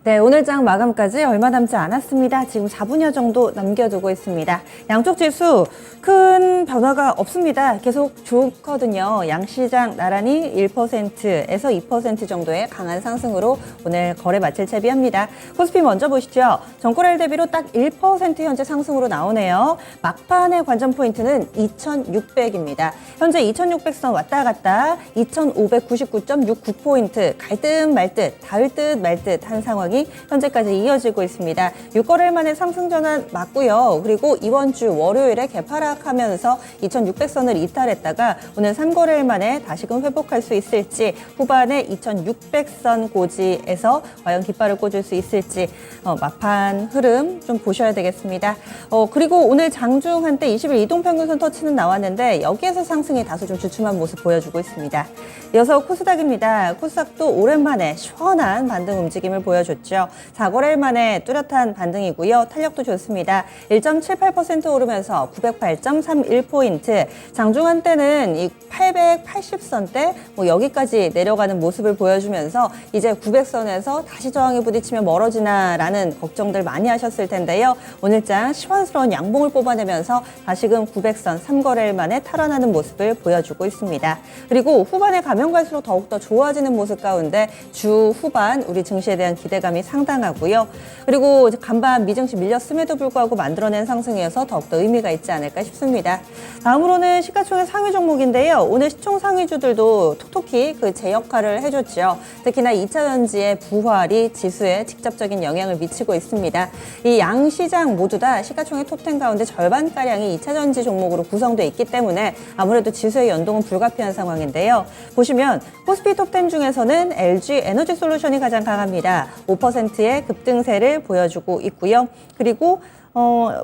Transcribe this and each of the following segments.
네, 오늘 장 마감까지 얼마 남지 않았습니다. 지금 4분여 정도 남겨두고 있습니다. 양쪽 지수 큰 변화가 없습니다. 계속 좋거든요. 양시장 나란히 1%에서 2% 정도의 강한 상승으로 오늘 거래 마칠 채비합니다. 코스피 먼저 보시죠. 전고래일 대비로 딱 1% 현재 상승으로 나오네요. 막판의 관전 포인트는 2,600입니다. 현재 2,600선 왔다 갔다 2,599.69포인트 갈 듯 말 듯, 닿을 듯 말 듯 한 상황 현재까지 이어지고 있습니다. 6거래일 만에 상승 전환 맞고요. 그리고 이번 주 월요일에 개파락하면서 2,600선을 이탈했다가 오늘 3거래일 만에 다시금 회복할 수 있을지, 후반에 2,600선 고지에서 과연 깃발을 꽂을 수 있을지 막판 흐름 좀 보셔야 되겠습니다. 그리고 오늘 장중 한때 20일 이동평균선 터치는 나왔는데 여기에서 상승이 다소 좀 주춤한 모습 보여주고 있습니다. 이어서 코스닥입니다. 코스닥도 오랜만에 시원한 반등 움직임을 보여줬죠. 4거래일 만에 뚜렷한 반등이고요. 탄력도 좋습니다. 1.78% 오르면서 908.31포인트. 장중 한때는 이 880선대 여기까지 내려가는 모습을 보여주면서 이제 900선에서 다시 저항에 부딪히면 멀어지나라는 걱정들 많이 하셨을 텐데요. 오늘장 시원스러운 양봉을 뽑아내면서 다시금 900선 3거래일 만에 탈환하는 모습을 보여주고 있습니다. 그리고 후반에 가면 갈수록 더욱더 좋아지는 모습 가운데 주 후반 우리 증시에 대한 기대감이 상당하고요. 그리고 간밤 미증시 밀렸음에도 불구하고 만들어낸 상승이어서 더욱더 의미가 있지 않을까 싶습니다. 다음으로는 시가총액 상위 종목인데요. 오늘 시총 상위주들도 톡톡히 그 제 역할을 해줬죠. 특히나 2차전지의 부활이 지수에 직접적인 영향을 미치고 있습니다. 이 양시장 모두 다 시가총액 톱10 가운데 절반가량이 2차전지 종목으로 구성되어 있기 때문에 아무래도 지수의 연동은 불가피한 상황인데요. 보시면 코스피 톱10 중에서는 LG 에너지 솔루션이 가장 강합니다. 5%의 급등세를 보여주고 있고요. 그리고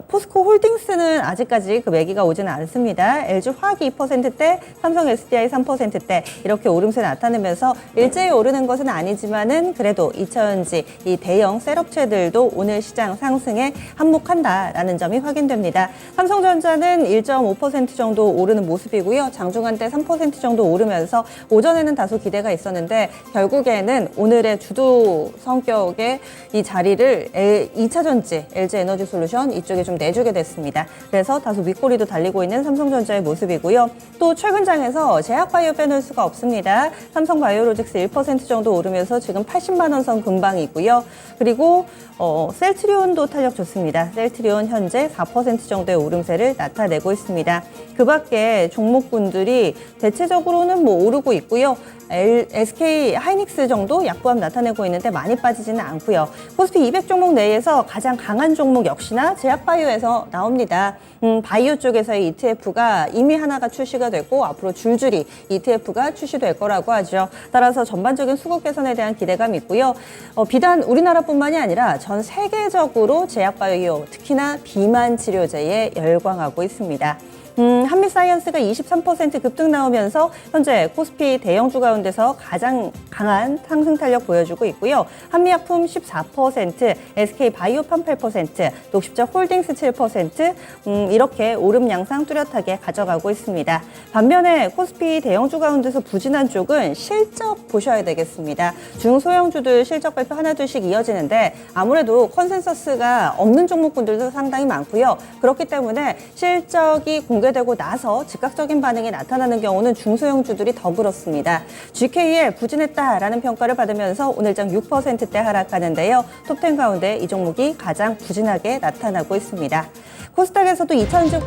포스코 홀딩스는 아직까지 그 매기가 오지는 않습니다. LG 화학이 2%대, 삼성 SDI 3%대 이렇게 오름세 나타내면서 일제히 오르는 것은 아니지만은 그래도 2차전지 이 대형 셀업체들도 오늘 시장 상승에 한몫한다라는 점이 확인됩니다. 삼성전자는 1.5% 정도 오르는 모습이고요. 장중한때 3% 정도 오르면서 오전에는 다소 기대가 있었는데 결국에는 오늘의 주도 성격의 이 자리를 2차전지 LG 에너지 솔루션 이쪽에 좀 내주게 됐습니다. 그래서 다소 윗꼬리도 달리고 있는 삼성전자의 모습이고요. 또 최근 장에서 제약바이오 빼놓을 수가 없습니다. 삼성바이오로직스 1% 정도 오르면서 지금 80만 원 선 근방이고요. 그리고 셀트리온도 탄력 좋습니다. 셀트리온 현재 4% 정도의 오름세를 나타내고 있습니다. 그 밖에 종목군들이 대체적으로는 오르고 있고요. SK 하이닉스 정도 약보합 나타내고 있는데 많이 빠지지는 않고요. 코스피 200 종목 내에서 가장 강한 종목 역시나 제약바이오에서 나옵니다. 바이오 쪽에서의 ETF가 이미 하나가 출시가 됐고 앞으로 줄줄이 ETF가 출시될 거라고 하죠. 따라서 전반적인 수급 개선에 대한 기대감이 있고요. 비단 우리나라뿐만이 아니라 전 세계적으로 제약바이오, 특히나 비만 치료제에 열광하고 있습니다. 한미사이언스가 23% 급등 나오면서 현재 코스피 대형주 가운데서 가장 강한 상승 탄력 보여주고 있고요. 한미약품 14%, SK바이오팜 8%, 녹십자 홀딩스 7% 이렇게 오름 양상 뚜렷하게 가져가고 있습니다. 반면에 코스피 대형주 가운데서 부진한 쪽은 실적 보셔야 되겠습니다. 중소형주들 실적 발표 하나둘씩 이어지는데 아무래도 컨센서스가 없는 종목군들도 상당히 많고요. 그렇기 때문에 실적이 공개되고 나서 즉각적인 반응이 나타나는 경우는 중소형주들이 더 그렇습니다. GKL 부진했다라는 평가를 받으면서 오늘장 6%대 하락하는데요. 톱10 가운데 이 종목이 가장 부진하게 나타나고 있습니다. 코스닥에서도 2차전지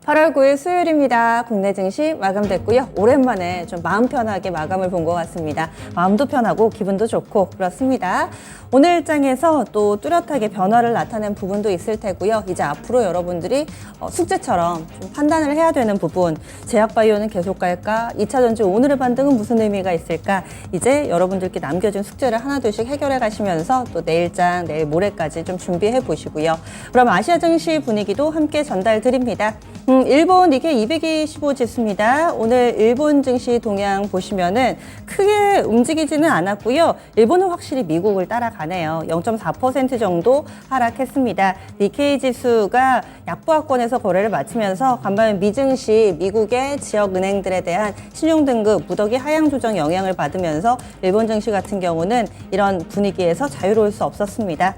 8월 9일 수요일입니다. 국내 증시 마감됐고요. 오랜만에 좀 마음 편하게 마감을 본 것 같습니다. 마음도 편하고 기분도 좋고 그렇습니다. 오늘 장에서 또 뚜렷하게 변화를 나타낸 부분도 있을 테고요. 이제 앞으로 여러분들이 숙제처럼 좀 판단을 해야 되는 부분, 제약바이오는 계속 갈까? 2차전지 오늘의 반등은 무슨 의미가 있을까? 이제 여러분들께 남겨진 숙제를 하나둘씩 해결해 가시면서 또 내일장, 내일 모레까지 좀 준비해 보시고요. 그럼 아시아 증시 분위기도 함께 전달 드립니다. 일본 니케이 225 지수입니다. 오늘 일본 증시 동향 보시면은 크게 움직이지는 않았고요. 일본은 확실히 미국을 따라가네요. 0.4% 정도 하락했습니다. 니케이 지수가 약보합권에서 거래를 마치면서 간밤에 미증시 미국의 지역 은행들에 대한 신용 등급 무더기 하향 조정 영향을 받으면서 일본 증시 같은 경우는 이런 분위기에서 자유로울 수 없었습니다.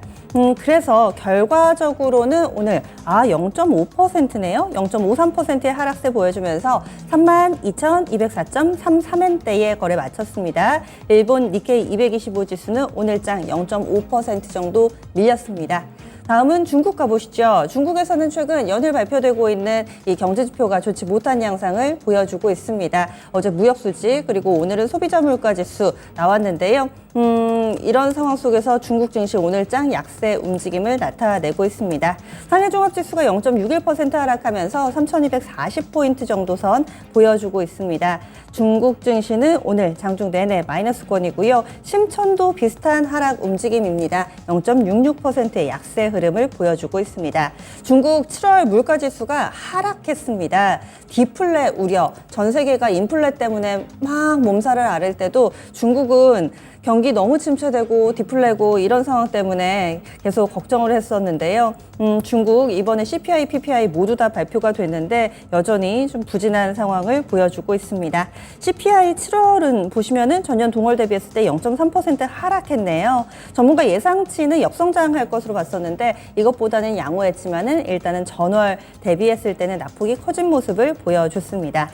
그래서 결과적으로는 오늘 0.5%네요. 0.53%의 하락세 보여주면서 32,204.33엔대에 거래 마쳤습니다. 일본 니케이 225 지수는 오늘장 0.5% 정도 밀렸습니다. 다음은 중국 가보시죠. 중국에서는 최근 연일 발표되고 있는 이 경제지표가 좋지 못한 양상을 보여주고 있습니다. 어제 무역수지 그리고 오늘은 소비자 물가지수 나왔는데요. 이런 상황 속에서 중국 증시 오늘장 약세 움직임을 나타내고 있습니다. 상해 종합지수가 0.61% 하락하면서 3,240포인트 정도 선 보여주고 있습니다. 중국 증시는 오늘 장중 내내 마이너스권이고요. 심천도 비슷한 하락 움직임입니다. 0.66%의 약세 흐름을 보여주고 있습니다. 중국 7월 물가지수가 하락했습니다. 디플레 우려, 전 세계가 인플레 때문에 막 몸살을 앓을 때도 중국은 경기 너무 침체되고 디플레고 이런 상황 때문에 계속 걱정을 했었는데요. 중국 이번에 CPI, PPI 모두 다 발표가 됐는데 여전히 좀 부진한 상황을 보여주고 있습니다. CPI 7월은 보시면은 전년 동월 대비했을 때 0.3% 하락했네요. 전문가 예상치는 역성장할 것으로 봤었는데 이것보다는 양호했지만은 일단은 전월 대비했을 때는 낙폭이 커진 모습을 보여줬습니다.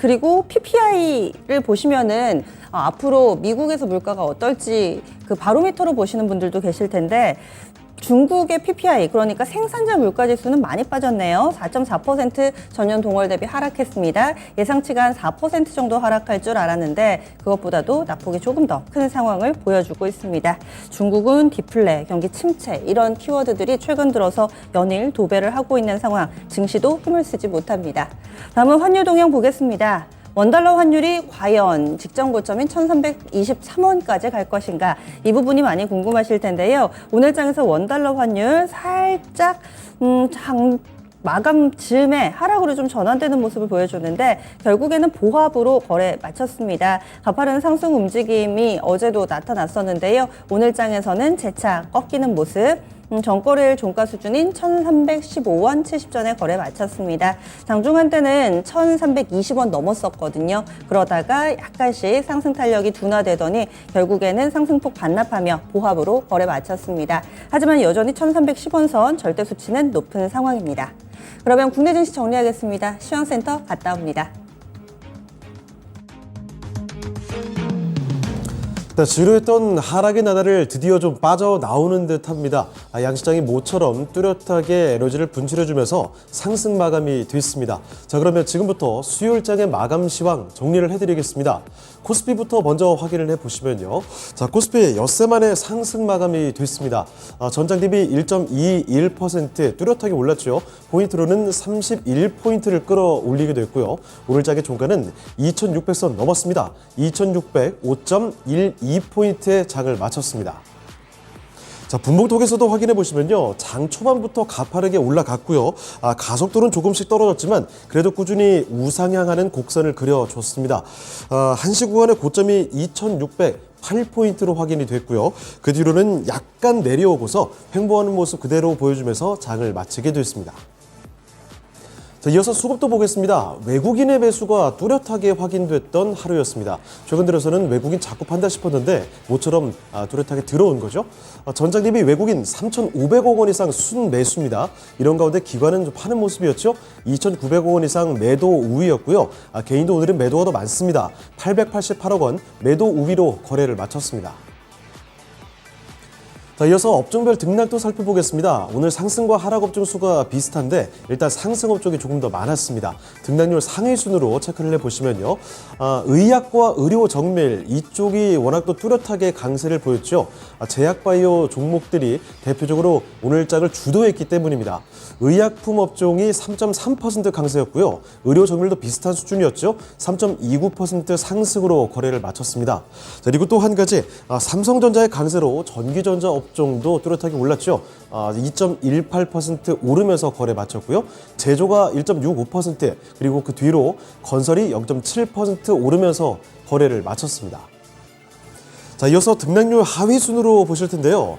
그리고 PPI를 보시면은 앞으로 미국에서 물가가 어떨지 그 바로미터로 보시는 분들도 계실 텐데 중국의 PPI, 그러니까 생산자 물가지수는 많이 빠졌네요. 4.4% 전년 동월 대비 하락했습니다. 예상치가 한 4% 정도 하락할 줄 알았는데 그것보다도 낙폭이 조금 더 큰 상황을 보여주고 있습니다. 중국은 디플레, 경기 침체 이런 키워드들이 최근 들어서 연일 도배를 하고 있는 상황, 증시도 힘을 쓰지 못합니다. 다음은 환율 동향 보겠습니다. 원달러 환율이 과연 직전 고점인 1,323원까지 갈 것인가? 이 부분이 많이 궁금하실 텐데요. 오늘 장에서 원달러 환율 살짝 마감 즈음에 하락으로 좀 전환되는 모습을 보여줬는데 결국에는 보합으로 거래 마쳤습니다. 가파른 상승 움직임이 어제도 나타났었는데요. 오늘 장에서는 재차 꺾이는 모습. 전거래일 종가 수준인 1,315원 70전에 거래 마쳤습니다. 장중한 때는 1,320원 넘었었거든요. 그러다가 약간씩 상승 탄력이 둔화되더니 결국에는 상승폭 반납하며 보합으로 거래 마쳤습니다. 하지만 여전히 1,310원 선 절대 수치는 높은 상황입니다. 그러면 국내 증시 정리하겠습니다. 시황센터 갔다 옵니다. 지루했던 하락의 나날을 드디어 좀 빠져나오는 듯합니다. 양시장이 모처럼 뚜렷하게 에너지를 분출해주면서 상승 마감이 됐습니다. 자, 그러면 지금부터 수요일장의 마감 시황 정리를 해드리겠습니다. 코스피부터 먼저 확인을 해보시면요. 자, 코스피 엿새 만에 상승 마감이 됐습니다. 전장 대비 1.21% 뚜렷하게 올랐죠. 포인트로는 31포인트를 끌어올리게 됐고요. 오늘장의 종가는 2,600선 넘었습니다. 2,605.12포인트의 장을 마쳤습니다. 자, 분봉톡에서도 확인해 보시면요. 장 초반부터 가파르게 올라갔고요. 가속도는 조금씩 떨어졌지만 그래도 꾸준히 우상향하는 곡선을 그려줬습니다. 한시 구간의 고점이 2,608포인트로 확인이 됐고요. 그 뒤로는 약간 내려오고서 횡보하는 모습 그대로 보여주면서 장을 마치게 됐습니다. 자, 이어서 수급도 보겠습니다. 외국인의 매수가 뚜렷하게 확인됐던 하루였습니다. 최근 들어서는 외국인 자꾸 판다 싶었는데 모처럼 뚜렷하게 들어온 거죠. 전장 대비 외국인 3,500억 원 이상 순매수입니다. 이런 가운데 기관은 좀 파는 모습이었죠. 2,900억 원 이상 매도 우위였고요. 개인도 오늘은 매도가 더 많습니다. 888억 원 매도 우위로 거래를 마쳤습니다. 자, 이어서 업종별 등락도 살펴보겠습니다. 오늘 상승과 하락 업종 수가 비슷한데 일단 상승 업종이 조금 더 많았습니다. 등락률 상위 순으로 체크를 해보시면요. 의약과 의료 정밀 이쪽이 워낙 또 뚜렷하게 강세를 보였죠. 제약바이오 종목들이 대표적으로 오늘 장을 주도했기 때문입니다. 의약품 업종이 3.3% 강세였고요. 의료 정밀도 비슷한 수준이었죠. 3.29% 상승으로 거래를 마쳤습니다. 자, 그리고 또 한 가지 삼성전자의 강세로 전기전자 업종 업종도 뚜렷하게 올랐죠. 2.18% 오르면서 거래 마쳤고요. 제조가 1.65%, 그리고 그 뒤로 건설이 0.7% 오르면서 거래를 마쳤습니다. 자, 이어서 등락률 하위 순으로 보실 텐데요.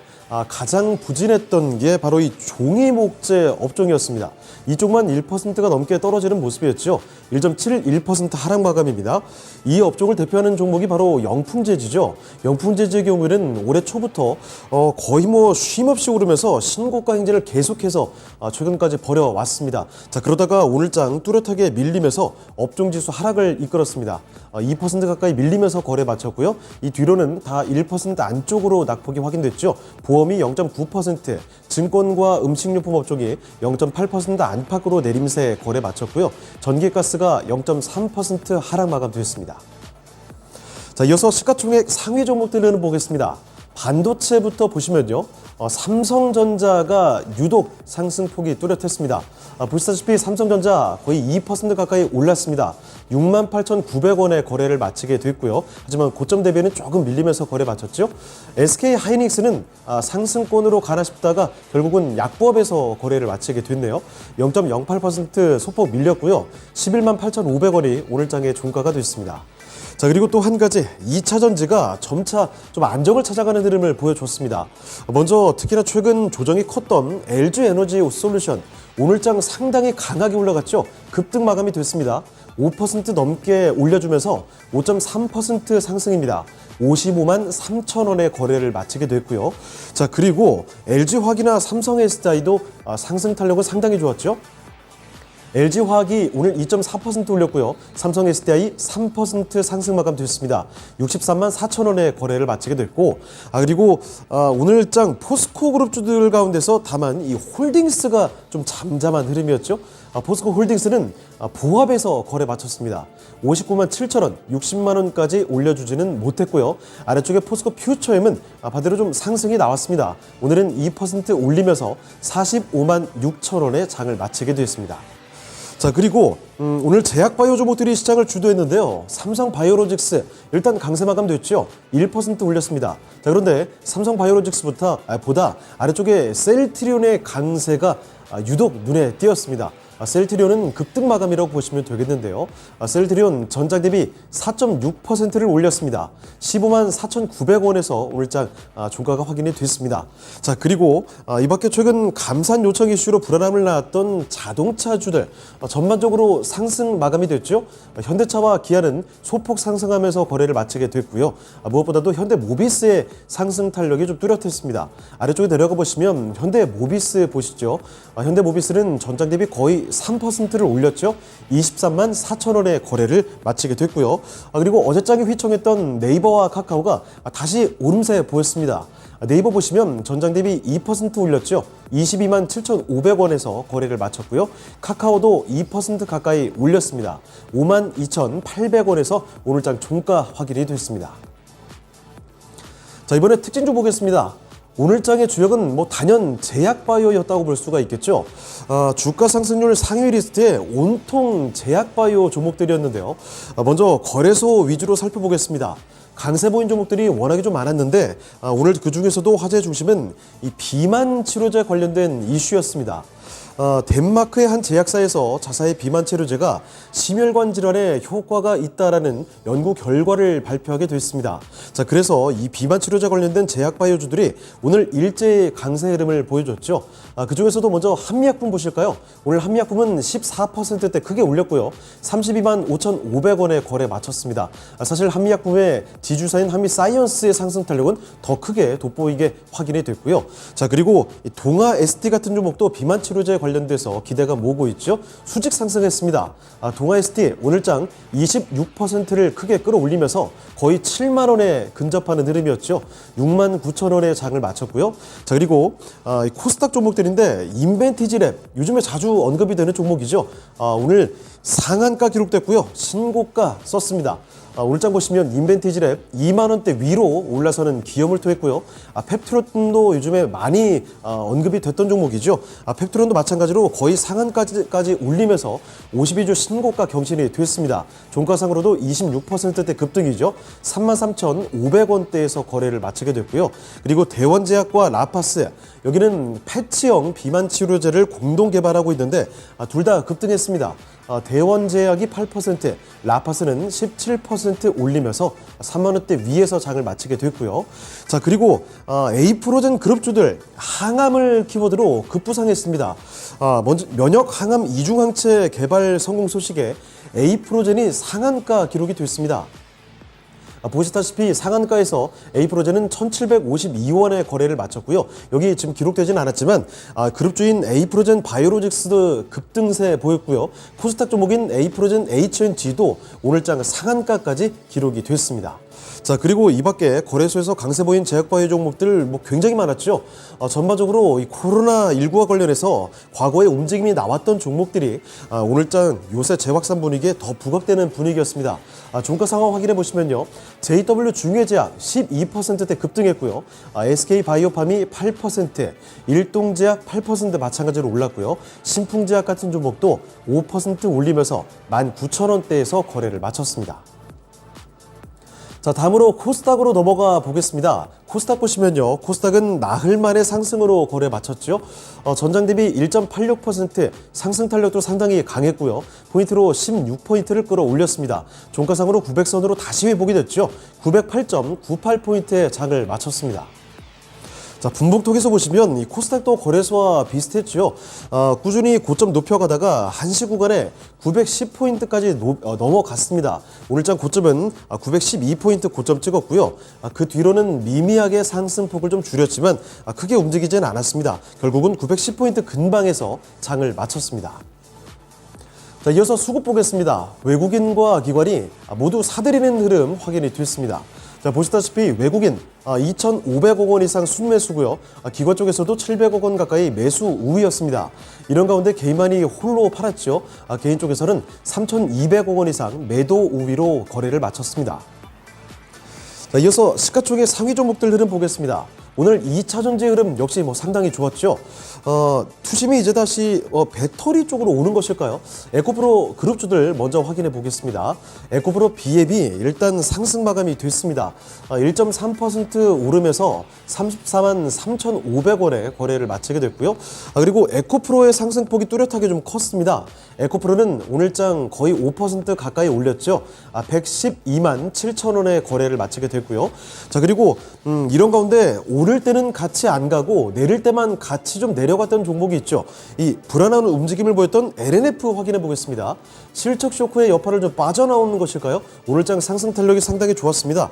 가장 부진했던 게 바로 이 종이 목재 업종이었습니다. 이쪽만 1%가 넘게 떨어지는 모습이었죠. 1.71% 하락 마감입니다. 이 업종을 대표하는 종목이 바로 영풍재지죠. 영풍재지의 경우에는 올해 초부터 거의 쉼없이 오르면서 신고가 행진을 계속해서 최근까지 벌여왔습니다. 자, 그러다가 오늘장 뚜렷하게 밀리면서 업종지수 하락을 이끌었습니다. 2% 가까이 밀리면서 거래 마쳤고요. 이 뒤로는 다 1% 안쪽으로 낙폭이 확인됐죠. 보험이 0.9%, 증권과 음식료품 업종이 0.8% 안팎으로 내림세 거래 마쳤고요. 전기가스가 0.3% 하락 마감됐습니다. 자, 이어서 시가총액 상위 종목들을 보겠습니다. 반도체부터 보시면요. 삼성전자가 유독 상승폭이 뚜렷했습니다. 보시다시피 삼성전자 거의 2% 가까이 올랐습니다. 68,900원에 거래를 마치게 됐고요. 하지만 고점 대비는 조금 밀리면서 거래 마쳤죠. SK 하이닉스는 상승권으로 가나 싶다가 결국은 약보합에서 거래를 마치게 됐네요. 0.08% 소폭 밀렸고요. 118,500원이 오늘장의 종가가 됐습니다. 자, 그리고 또 한 가지 2차 전지가 점차 좀 안정을 찾아가는 흐름을 보여줬습니다. 먼저 특히나 최근 조정이 컸던 LG 에너지 솔루션, 오늘장 상당히 강하게 올라갔죠. 급등 마감이 됐습니다. 5% 넘게 올려주면서 5.3% 상승입니다. 55만 3천 원의 거래를 마치게 됐고요. 자, 그리고 LG화학이나 삼성SDI도 상승 탄력은 상당히 좋았죠. LG화학이 오늘 2.4% 올렸고요. 삼성 SDI 3% 상승 마감됐습니다. 63만 4천 원의 거래를 마치게 됐고, 그리고 오늘장 포스코 그룹주들 가운데서 다만 이 홀딩스가 좀 잠잠한 흐름이었죠. 포스코 홀딩스는 보합에서 거래 마쳤습니다. 59만 7천 원, 60만 원까지 올려주지는 못했고요. 아래쪽에 포스코 퓨처엠은 반대로 좀 상승이 나왔습니다. 오늘은 2% 올리면서 45만 6천 원의 장을 마치게 됐습니다. 자, 그리고 오늘 제약바이오 종목들이 시장을 주도했는데요. 삼성바이오로직스 일단 강세 마감됐죠. 1% 올렸습니다. 자, 그런데 삼성바이오로직스보다 아래쪽에 셀트리온의 강세가 유독 눈에 띄었습니다. 셀트리온은 급등 마감이라고 보시면 되겠는데요. 셀트리온 전장 대비 4.6%를 올렸습니다. 15만 4,900원에서 오늘장 종가가 확인이 됐습니다. 자, 그리고 이 밖에 최근 감산 요청 이슈로 불안함을 낳았던 자동차주들 전반적으로 상승 마감이 됐죠. 현대차와 기아는 소폭 상승하면서 거래를 마치게 됐고요. 무엇보다도 현대모비스의 상승 탄력이 좀 뚜렷했습니다. 아래쪽에 내려가 보시면 현대모비스 보시죠. 현대모비스는 전장 대비 거의 3%를 올렸죠. 23만 4천 원의 거래를 마치게 됐고요. 그리고 어제장에 휘청했던 네이버와 카카오가 다시 오름세 보였습니다. 네이버 보시면 전장 대비 2% 올렸죠. 22만 7,500원에서 거래를 마쳤고요. 카카오도 2% 가까이 올렸습니다. 5만 2,800원에서 오늘장 종가 확인이 됐습니다. 자, 이번에 특징 좀 보겠습니다. 오늘장의 주력은 단연 제약바이오였다고 볼 수가 있겠죠. 주가 상승률 상위 리스트에 온통 제약바이오 종목들이었는데요. 먼저 거래소 위주로 살펴보겠습니다. 강세 보인 종목들이 워낙에 좀 많았는데 오늘 그 중에서도 화제의 중심은 이 비만 치료제 관련된 이슈였습니다. 덴마크의 한 제약사에서 자사의 비만 치료제가 심혈관 질환에 효과가 있다라는 연구 결과를 발표하게 됐습니다. 자, 그래서 이 비만 치료제 관련된 제약 바이오주들이 오늘 일제히 강세 흐름을 보여줬죠. 그 중에서도 먼저 한미약품 보실까요? 오늘 한미약품은 14%대 크게 올렸고요. 32만 5,500원에 거래 마쳤습니다. 사실 한미약품의 지주사인 한미사이언스의 상승 탄력은 더 크게 돋보이게 확인이 됐고요. 자, 그리고 동아 ST 같은 종목도 비만 치료제 관련돼서 기대가 모으고 있죠. 수직 상승했습니다. 동아 ST 오늘장 26%를 크게 끌어올리면서 거의 7만 원에 근접하는 흐름이었죠. 6만 9천 원의 장을 마쳤고요. 자, 그리고 코스닥 종목들인데 인벤티지랩 요즘에 자주 언급이 되는 종목이죠. 오늘 상한가 기록됐고요. 신고가 썼습니다. 오늘장 보시면 인벤티지랩 2만 원대 위로 올라서는 기염을 토했고요. 펩트론도 요즘에 많이 언급이 됐던 종목이죠. 펩트론도 마찬가지로 거의 상한까지 올리면서 52주 신고가 경신이 됐습니다. 종가상으로도 26%대 급등이죠. 33,500원대에서 거래를 마치게 됐고요. 그리고 대원제약과 라파스, 여기는 패치형 비만 치료제를 공동 개발하고 있는데 둘 다 급등했습니다. 대원제약이 8%, 라파스는 17% 올리면서 3만 원대 위에서 장을 마치게 됐고요. 자, 그리고 에이프로젠 그룹주들 항암을 키워드로 급부상했습니다. 먼저 면역 항암 이중항체 개발 성공 소식에 에이프로젠이 상한가 기록이 됐습니다. 보시다시피 상한가에서 에이프로젠은 1,752원에 거래를 마쳤고요. 여기 지금 기록되지는 않았지만 그룹주인 에이프로젠 바이오로직스도 급등세 보였고요. 코스닥 종목인 에이프로젠 HNG도 오늘장 상한가까지 기록이 됐습니다. 자, 그리고 이 밖에 거래소에서 강세 보인 제약바이오 종목들 굉장히 많았죠. 전반적으로 이 코로나19와 관련해서 과거에 움직임이 나왔던 종목들이 오늘장 요새 재확산 분위기에 더 부각되는 분위기였습니다. 종가 상황 확인해 보시면요. JW 중해제약 12%대 급등했고요. SK바이오팜이 8%, 일동제약 8% 마찬가지로 올랐고요. 신풍제약 같은 종목도 5% 올리면서 19,000원대에서 거래를 마쳤습니다. 자, 다음으로 코스닥으로 넘어가 보겠습니다. 코스닥 보시면요. 코스닥은 나흘 만에 상승으로 거래 마쳤죠. 전장 대비 1.86% 상승 탄력도 상당히 강했고요. 포인트로 16포인트를 끌어올렸습니다. 종가상으로 900선으로 다시 회복이 됐죠. 908.98포인트의 장을 마쳤습니다. 자, 분봉톡에서 보시면 이 코스닥도 거래소와 비슷했죠. 꾸준히 고점 높여가다가 한시 구간에 910포인트까지 넘어갔습니다. 오늘장 고점은 912포인트 고점 찍었고요. 그 뒤로는 미미하게 상승폭을 좀 줄였지만 크게 움직이지는 않았습니다. 결국은 910포인트 근방에서 장을 마쳤습니다. 자, 이어서 수급 보겠습니다. 외국인과 기관이 모두 사들이는 흐름 확인이 됐습니다. 자, 보시다시피 외국인 2,500억 원 이상 순매수고요. 기관 쪽에서도 700억 원 가까이 매수 우위였습니다. 이런 가운데 개인만이 홀로 팔았죠. 개인 쪽에서는 3,200억 원 이상 매도 우위로 거래를 마쳤습니다. 자, 이어서 시가총액 상위 종목들 흐름 보겠습니다. 오늘 2차전지 흐름 역시 상당히 좋았죠. 투심이 이제 다시 배터리 쪽으로 오는 것일까요? 에코프로 그룹주들 먼저 확인해 보겠습니다. 에코프로 B앱이 일단 상승 마감이 됐습니다. 1.3% 오르면서 34만 3,500원에 거래를 마치게 됐고요. 그리고 에코프로의 상승폭이 뚜렷하게 좀 컸습니다. 에코프로는 오늘장 거의 5% 가까이 올렸죠. 112만 7천원에 거래를 마치게 됐고요. 자, 그리고 이런 가운데 오를 때는 같이 안 가고 내릴 때만 같이 좀 내려갔던 종목이 있죠. 이 불안한 움직임을 보였던 LNF 확인해 보겠습니다. 실적 쇼크의 여파를 좀 빠져나오는 것일까요? 오늘장 상승 탄력이 상당히 좋았습니다.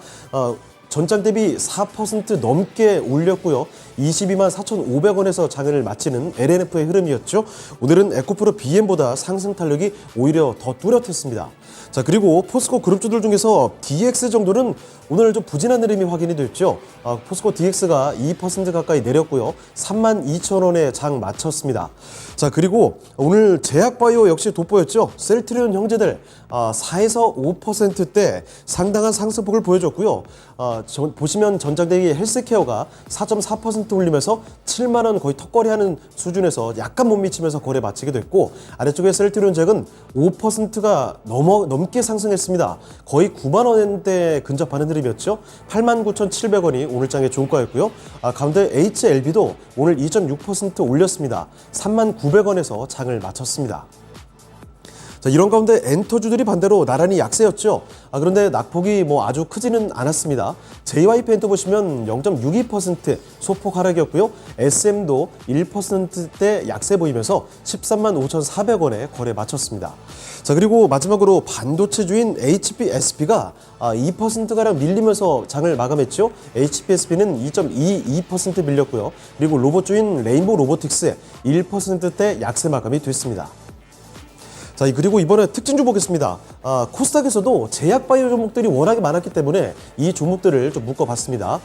전장 대비 4% 넘게 올렸고요. 22만 4,500원에서 장을 마치는 LNF의 흐름이었죠. 오늘은 에코프로 BM보다 상승 탄력이 오히려 더 뚜렷했습니다. 자, 그리고 포스코 그룹주들 중에서 DX 정도는 오늘 좀 부진한 흐름이 확인이 됐죠. 포스코 DX가 2% 가까이 내렸고요. 32,000원에 장 마쳤습니다. 자, 그리고 오늘 제약바이오 역시 돋보였죠. 셀트리온 형제들 4에서 5%대 상당한 상승폭을 보여줬고요. 보시면 전장대기 헬스케어가 4.4% 올리면서 7만 원 거의 턱걸이하는 수준에서 약간 못 미치면서 거래 마치게 됐고, 아래쪽에 셀트리온 잭은 5%가 넘게 상승했습니다. 거의 9만 원대 근접하는 흐름이었죠. 89,700원이 오늘장의 종가였고요. 가운데 HLB도 오늘 2.6% 올렸습니다. 39,900원에서 장을 마쳤습니다. 자, 이런 가운데 엔터주들이 반대로 나란히 약세였죠. 그런데 낙폭이 아주 크지는 않았습니다. JYP 보시면 0.62% 소폭 하락이었고요. SM도 1%대 약세 보이면서 13만 5,400원에 거래 마쳤습니다. 자, 그리고 마지막으로 반도체주인 HPSP가 2%가량 밀리면서 장을 마감했죠. HPSP는 2.22% 밀렸고요. 그리고 로봇주인 레인보우 로보틱스 1%대 약세 마감이 됐습니다. 자, 그리고 이번에 특징주 보겠습니다. 코스닥에서도 제약바이오 종목들이 워낙에 많았기 때문에 이 종목들을 좀 묶어봤습니다.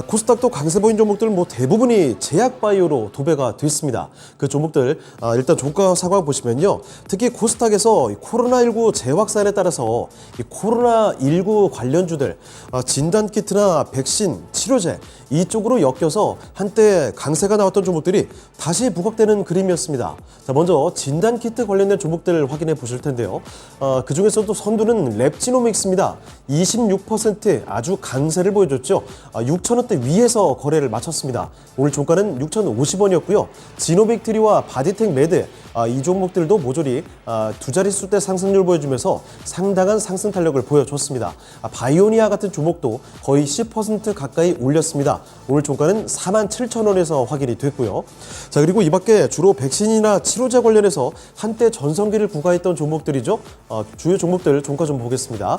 코스닥도 강세 보인 종목들 대부분이 제약바이오로 도배가 됐습니다. 그 종목들 일단 종가 상황 보시면요. 특히 코스닥에서 코로나19 재확산에 따라서 이 코로나19 관련주들 진단키트나 백신, 치료제 이쪽으로 엮여서 한때 강세가 나왔던 종목들이 다시 부각되는 그림이었습니다. 자, 먼저 진단키트 관련된 종목들 확인해 보실 텐데요. 그중에서도 선두는 랩지노믹스입니다. 26% 아주 강세를 보여줬죠. 6,000원대 위에서 거래를 마쳤습니다. 오늘 종가는 6,050원이었고요. 지노빅트리와 바디텍 매드 이 종목들도 모조리 두 자릿수대 상승률 보여주면서 상당한 상승 탄력을 보여줬습니다. 바이오니아 같은 종목도 거의 10% 가까이 올렸습니다. 오늘 종가는 47,000원에서 확인이 됐고요. 자, 그리고 이 밖에 주로 백신이나 치료제 관련해서 한때 전성기를 구가했던 종목들이죠. 주요 종목들 종가 좀 보겠습니다.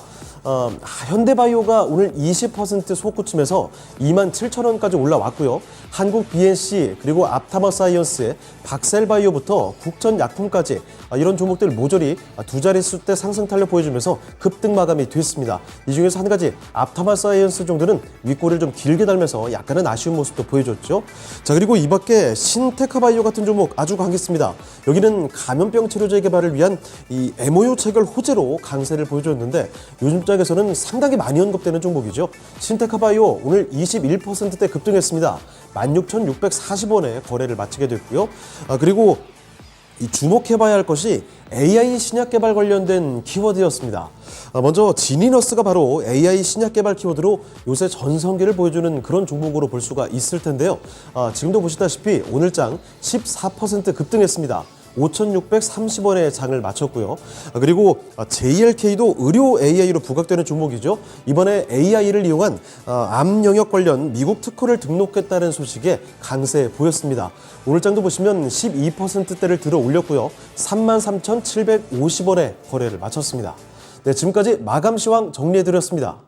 현대바이오가 오늘 20% 소고침에서 27,000원까지 올라왔고요. 한국 BNC 그리고 앞타머사이언스의 박셀바이오부터 국전약품까지 이런 종목들 모조리 두 자릿수대 상승 탄력 보여주면서 급등 마감이 됐습니다. 이 중에서 한 가지 앞타머사이언스 정도는 윗골을 좀 길게 달면서 약간은 아쉬운 모습도 보여줬죠. 자, 그리고 이 밖에 신테카바이오 같은 종목 아주 강했습니다. 여기는 감염병 치료제 개발을 위한 이 MOU 체결 호재로 강세를 보여줬는데 요즘 장에서는 상당히 많이 언급되는 종목이죠. 신테카바이오 오늘 21%대 급등했습니다. 16,640원에 거래를 마치게 됐고요. 그리고 이 주목해봐야 할 것이 AI 신약 개발 관련된 키워드였습니다. 먼저 지니너스가 바로 AI 신약 개발 키워드로 요새 전성기를 보여주는 그런 종목으로 볼 수가 있을 텐데요. 지금도 보시다시피 오늘장 14% 급등했습니다. 5,630원에 장을 마쳤고요. 그리고 JLK도 의료 AI로 부각되는 종목이죠. 이번에 AI를 이용한 암 영역 관련 미국 특허를 등록했다는 소식에 강세 보였습니다. 오늘 장도 보시면 12%대를 들어 올렸고요. 33,750원에 거래를 마쳤습니다. 네, 지금까지 마감 시황 정리해드렸습니다.